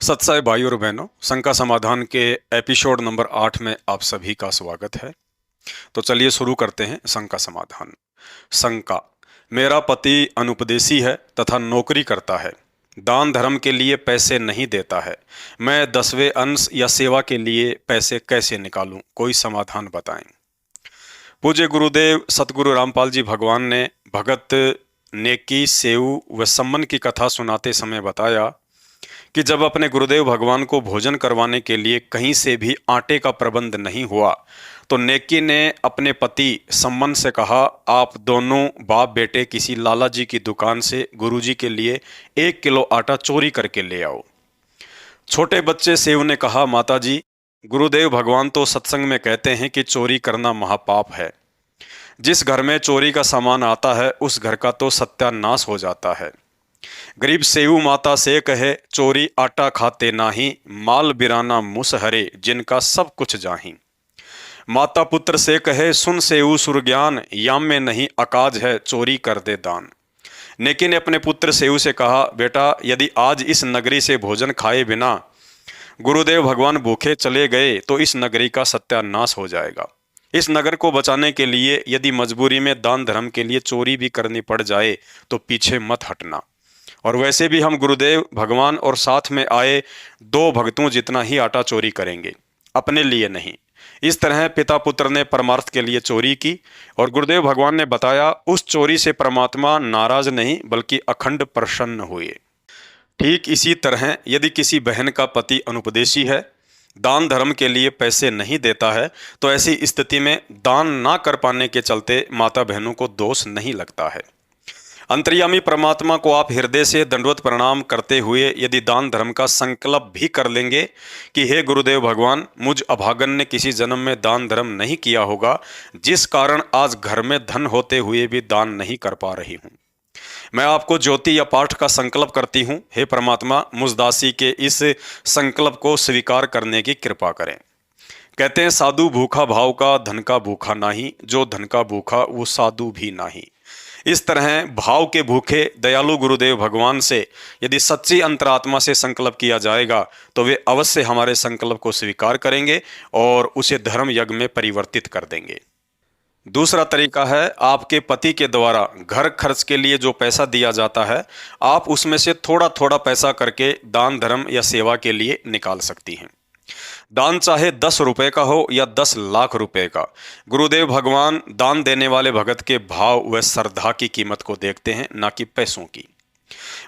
सत्साई भाई और बहनों, शंका समाधान के एपिसोड नंबर 8 में आप सभी का स्वागत है। तो चलिए शुरू करते हैं शंका समाधान। शंका: मेरा पति अनुपदेशी है तथा नौकरी करता है, दान धर्म के लिए पैसे नहीं देता है। मैं 10वें अंश या सेवा के लिए पैसे कैसे निकालूं? कोई समाधान बताएं। पूज्य गुरुदेव सतगुरु रामपाल जी भगवान ने भगत नेकी, सेऊ व सम्मन की कथा सुनाते समय बताया कि जब अपने गुरुदेव भगवान को भोजन करवाने के लिए कहीं से भी आटे का प्रबंध नहीं हुआ तो नेकी ने अपने पति सम्मन से कहा, आप दोनों बाप बेटे किसी लाला जी की दुकान से गुरुजी के लिए 1 किलो आटा चोरी करके ले आओ। छोटे बच्चे सेव ने कहा, माता जी, गुरुदेव भगवान तो सत्संग में कहते हैं कि चोरी करना महापाप है। जिस घर में चोरी का सामान आता है उस घर का तो सत्यानाश हो जाता है। गरीब सेऊ माता से कहे, चोरी आटा खाते नाही, माल बिराना मुसहरे जिनका सब कुछ जाही। माता पुत्र से कहे, सुन सेऊ सुरज्ञान, याम में नहीं अकाज है, चोरी कर दे दान। नेकी ने अपने पुत्र सेऊ से कहा, बेटा, यदि आज इस नगरी से भोजन खाए बिना गुरुदेव भगवान भूखे चले गए तो इस नगरी का सत्यानाश हो जाएगा। इस नगर को बचाने के लिए यदि मजबूरी में दान धर्म के लिए चोरी भी करनी पड़ जाए तो पीछे मत हटना। और वैसे भी हम गुरुदेव भगवान और साथ में आए 2 भक्तों जितना ही आटा चोरी करेंगे, अपने लिए नहीं। इस तरह पिता पुत्र ने परमार्थ के लिए चोरी की और गुरुदेव भगवान ने बताया, उस चोरी से परमात्मा नाराज नहीं बल्कि अखंड प्रसन्न हुए। ठीक इसी तरह यदि किसी बहन का पति अनुपदेशी है, दान धर्म के लिए पैसे नहीं देता है, तो ऐसी स्थिति में दान ना कर पाने के चलते माता बहनों को दोष नहीं लगता है। अंतर्यामी परमात्मा को आप हृदय से दंडवत प्रणाम करते हुए यदि दान धर्म का संकल्प भी कर लेंगे कि हे गुरुदेव भगवान, मुझ अभागन ने किसी जन्म में दान धर्म नहीं किया होगा, जिस कारण आज घर में धन होते हुए भी दान नहीं कर पा रही हूँ। मैं आपको ज्योति या पाठ का संकल्प करती हूँ, हे परमात्मा, मुझ दासी के इस संकल्प को स्वीकार करने की कृपा करें। कहते हैं, साधु भूखा भाव का, धन का भूखा नाही, जो धन का भूखा वो साधु भी नाही। इस तरह भाव के भूखे दयालु गुरुदेव भगवान से यदि सच्ची अंतरात्मा से संकल्प किया जाएगा तो वे अवश्य हमारे संकल्प को स्वीकार करेंगे और उसे धर्म यज्ञ में परिवर्तित कर देंगे। दूसरा तरीका है, आपके पति के द्वारा घर खर्च के लिए जो पैसा दिया जाता है, आप उसमें से थोड़ा थोड़ा पैसा करके दान धर्म या सेवा के लिए निकाल सकती हैं। दान चाहे 10 रुपए का हो या 10 लाख रुपए का, गुरुदेव भगवान दान देने वाले भगत के भाव व श्रद्धा की कीमत को देखते हैं, ना कि पैसों की।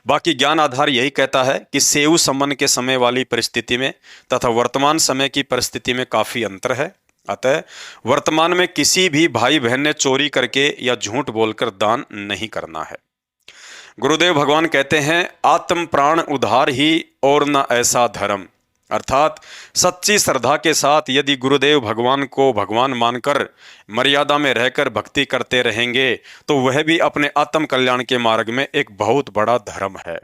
बाकी ज्ञान आधार यही कहता है कि सेऊ सम्मन के समय वाली परिस्थिति में तथा वर्तमान समय की परिस्थिति में काफी अंतर है। अतः वर्तमान में किसी भी भाई बहन ने चोरी करके या झूठ बोलकर दान नहीं करना है। गुरुदेव भगवान कहते हैं, आत्म प्राण उधार ही और न ऐसा धर्म। अर्थात सच्ची श्रद्धा के साथ यदि गुरुदेव भगवान को भगवान मानकर मर्यादा में रहकर भक्ति करते रहेंगे तो वह भी अपने आत्म कल्याण के मार्ग में एक बहुत बड़ा धर्म है।